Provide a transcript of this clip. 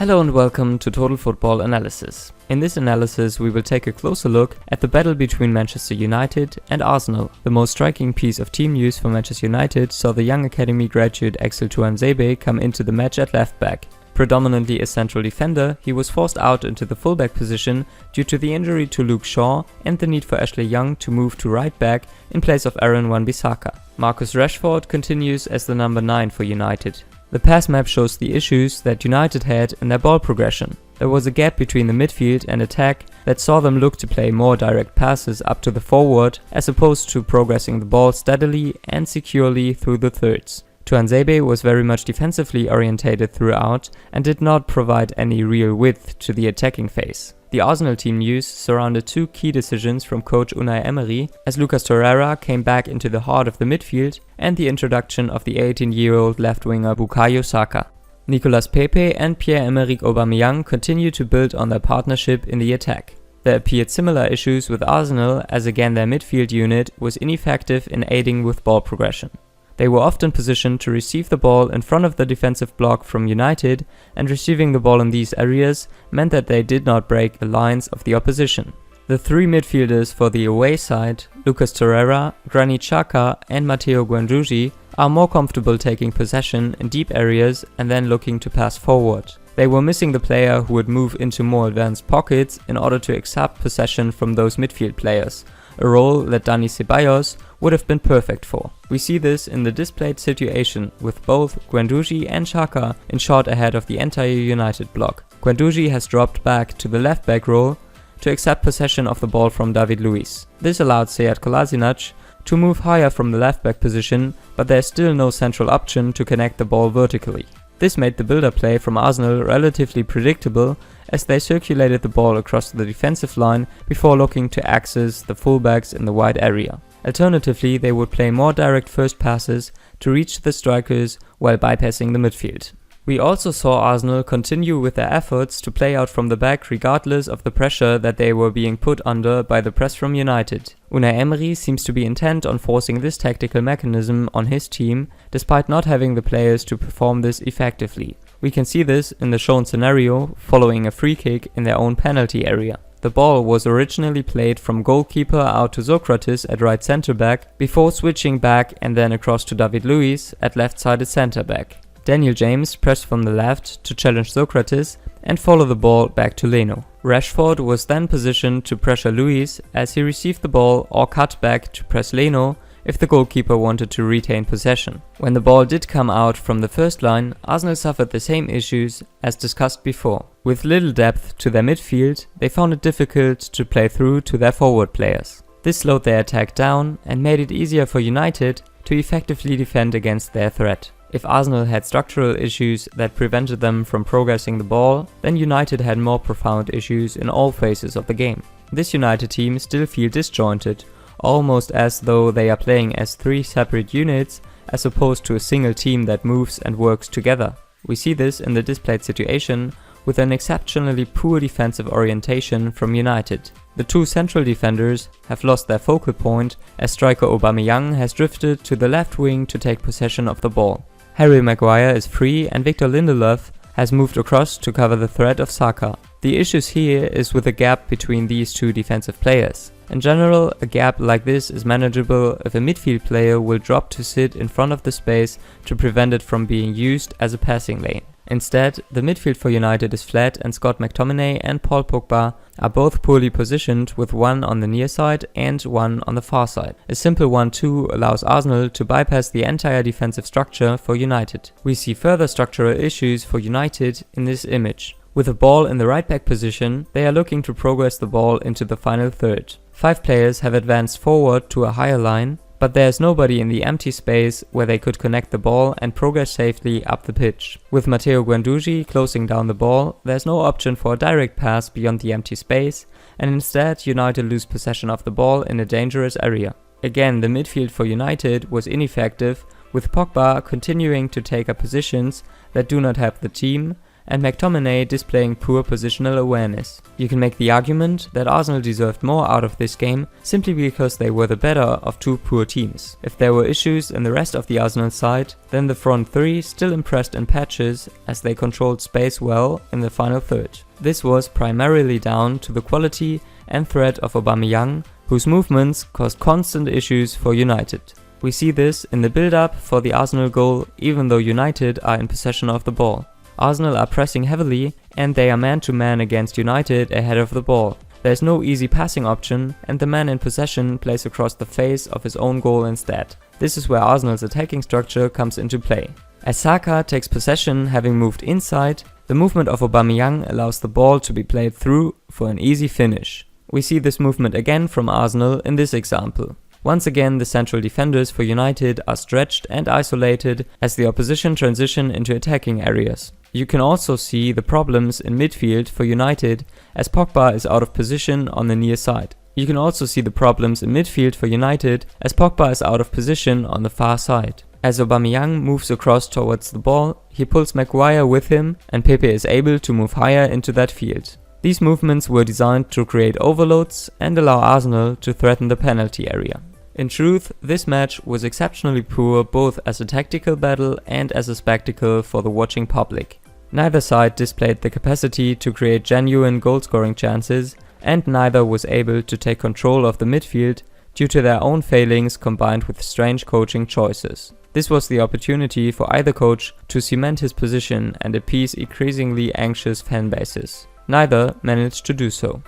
Hello and welcome to Total Football Analysis. In this analysis we will take a closer look at the battle between Manchester United and Arsenal. The most striking piece of team news for Manchester United saw the young academy graduate Axel Tuanzebe come into the match at left back. Predominantly a central defender, he was forced out into the fullback position due to the injury to Luke Shaw and the need for Ashley Young to move to right back in place of Aaron Wan-Bissaka. Marcus Rashford continues as the number 9 for United. The pass map shows the issues that United had in their ball progression. There was a gap between the midfield and attack that saw them look to play more direct passes up to the forward as opposed to progressing the ball steadily and securely through the thirds. Tuanzebe was very much defensively orientated throughout and did not provide any real width to the attacking phase. The Arsenal team news surrounded two key decisions from coach Unai Emery as Lucas Torreira came back into the heart of the midfield and the introduction of the 18-year-old left winger Bukayo Saka. Nicolas Pepe and Pierre-Emerick Aubameyang continue to build on their partnership in the attack. There appeared similar issues with Arsenal as again their midfield unit was ineffective in aiding with ball progression. They were often positioned to receive the ball in front of the defensive block from United, and receiving the ball in these areas meant that they did not break the lines of the opposition. The three midfielders for the away side, Lucas Torreira, Granit Xhaka and Matteo Guendouzi, are more comfortable taking possession in deep areas and then looking to pass forward. They were missing the player who would move into more advanced pockets in order to accept possession from those midfield players, a role that Dani Ceballos would have been perfect for. We see this in the displayed situation with both Guendouzi and Xhaka in short ahead of the entire United block. Guendouzi has dropped back to the left back role to accept possession of the ball from David Luiz. This allowed Sead Kolasinac to move higher from the left back position, but there is still no central option to connect the ball vertically. This made the build-up play from Arsenal relatively predictable as they circulated the ball across the defensive line before looking to access the fullbacks in the wide area. Alternatively, they would play more direct first passes to reach the strikers while bypassing the midfield. We also saw Arsenal continue with their efforts to play out from the back regardless of the pressure that they were being put under by the press from United. Unai Emery seems to be intent on forcing this tactical mechanism on his team despite not having the players to perform this effectively. We can see this in the shown scenario following a free kick in their own penalty area. The ball was originally played from goalkeeper out to Sokratis at right centre back before switching back and then across to David Luiz at left-sided centre back. Daniel James pressed from the left to challenge Sokratis and follow the ball back to Leno. Rashford was then positioned to pressure Luiz as he received the ball or cut back to press Leno if the goalkeeper wanted to retain possession. When the ball did come out from the first line, Arsenal suffered the same issues as discussed before. With little depth to their midfield, they found it difficult to play through to their forward players. This slowed their attack down and made it easier for United to effectively defend against their threat. If Arsenal had structural issues that prevented them from progressing the ball, then United had more profound issues in all phases of the game. This United team still feel disjointed, almost as though they are playing as three separate units as opposed to a single team that moves and works together. We see this in the displayed situation with an exceptionally poor defensive orientation from United. The two central defenders have lost their focal point as striker Aubameyang has drifted to the left wing to take possession of the ball. Harry Maguire is free and Victor Lindelof has moved across to cover the threat of Saka. The issues here is with the gap between these two defensive players. In general, a gap like this is manageable if a midfield player will drop to sit in front of the space to prevent it from being used as a passing lane. Instead, the midfield for United is flat and Scott McTominay and Paul Pogba are both poorly positioned with one on the near side and one on the far side. A simple 1-2 allows Arsenal to bypass the entire defensive structure for United. We see further structural issues for United in this image. With the ball in the right back position, they are looking to progress the ball into the final third. 5 players have advanced forward to a higher line, but there is nobody in the empty space where they could connect the ball and progress safely up the pitch. With Matteo Guendouzi closing down the ball, there is no option for a direct pass beyond the empty space, and instead United lose possession of the ball in a dangerous area. Again, the midfield for United was ineffective, with Pogba continuing to take up positions that do not help the team, and McTominay displaying poor positional awareness. You can make the argument that Arsenal deserved more out of this game simply because they were the better of two poor teams. If there were issues in the rest of the Arsenal side, then the front three still impressed in patches as they controlled space well in the final third. This was primarily down to the quality and threat of Aubameyang, whose movements caused constant issues for United. We see this in the build-up for the Arsenal goal, even though United are in possession of the ball. Arsenal are pressing heavily and they are man-to-man against United ahead of the ball. There's no easy passing option and the man in possession plays across the face of his own goal instead. This is where Arsenal's attacking structure comes into play. As Saka takes possession having moved inside, the movement of Aubameyang allows the ball to be played through for an easy finish. We see this movement again from Arsenal in this example. Once again, the central defenders for United are stretched and isolated as the opposition transition into attacking areas. You can also see the problems in midfield for United as Pogba is out of position on the near side. You can also see the problems in midfield for United as Pogba is out of position on the far side. As Aubameyang moves across towards the ball, he pulls Maguire with him and Pepe is able to move higher into that field. These movements were designed to create overloads and allow Arsenal to threaten the penalty area. In truth, this match was exceptionally poor both as a tactical battle and as a spectacle for the watching public. Neither side displayed the capacity to create genuine goal-scoring chances, and neither was able to take control of the midfield due to their own failings combined with strange coaching choices. This was the opportunity for either coach to cement his position and appease increasingly anxious fan bases. Neither managed to do so.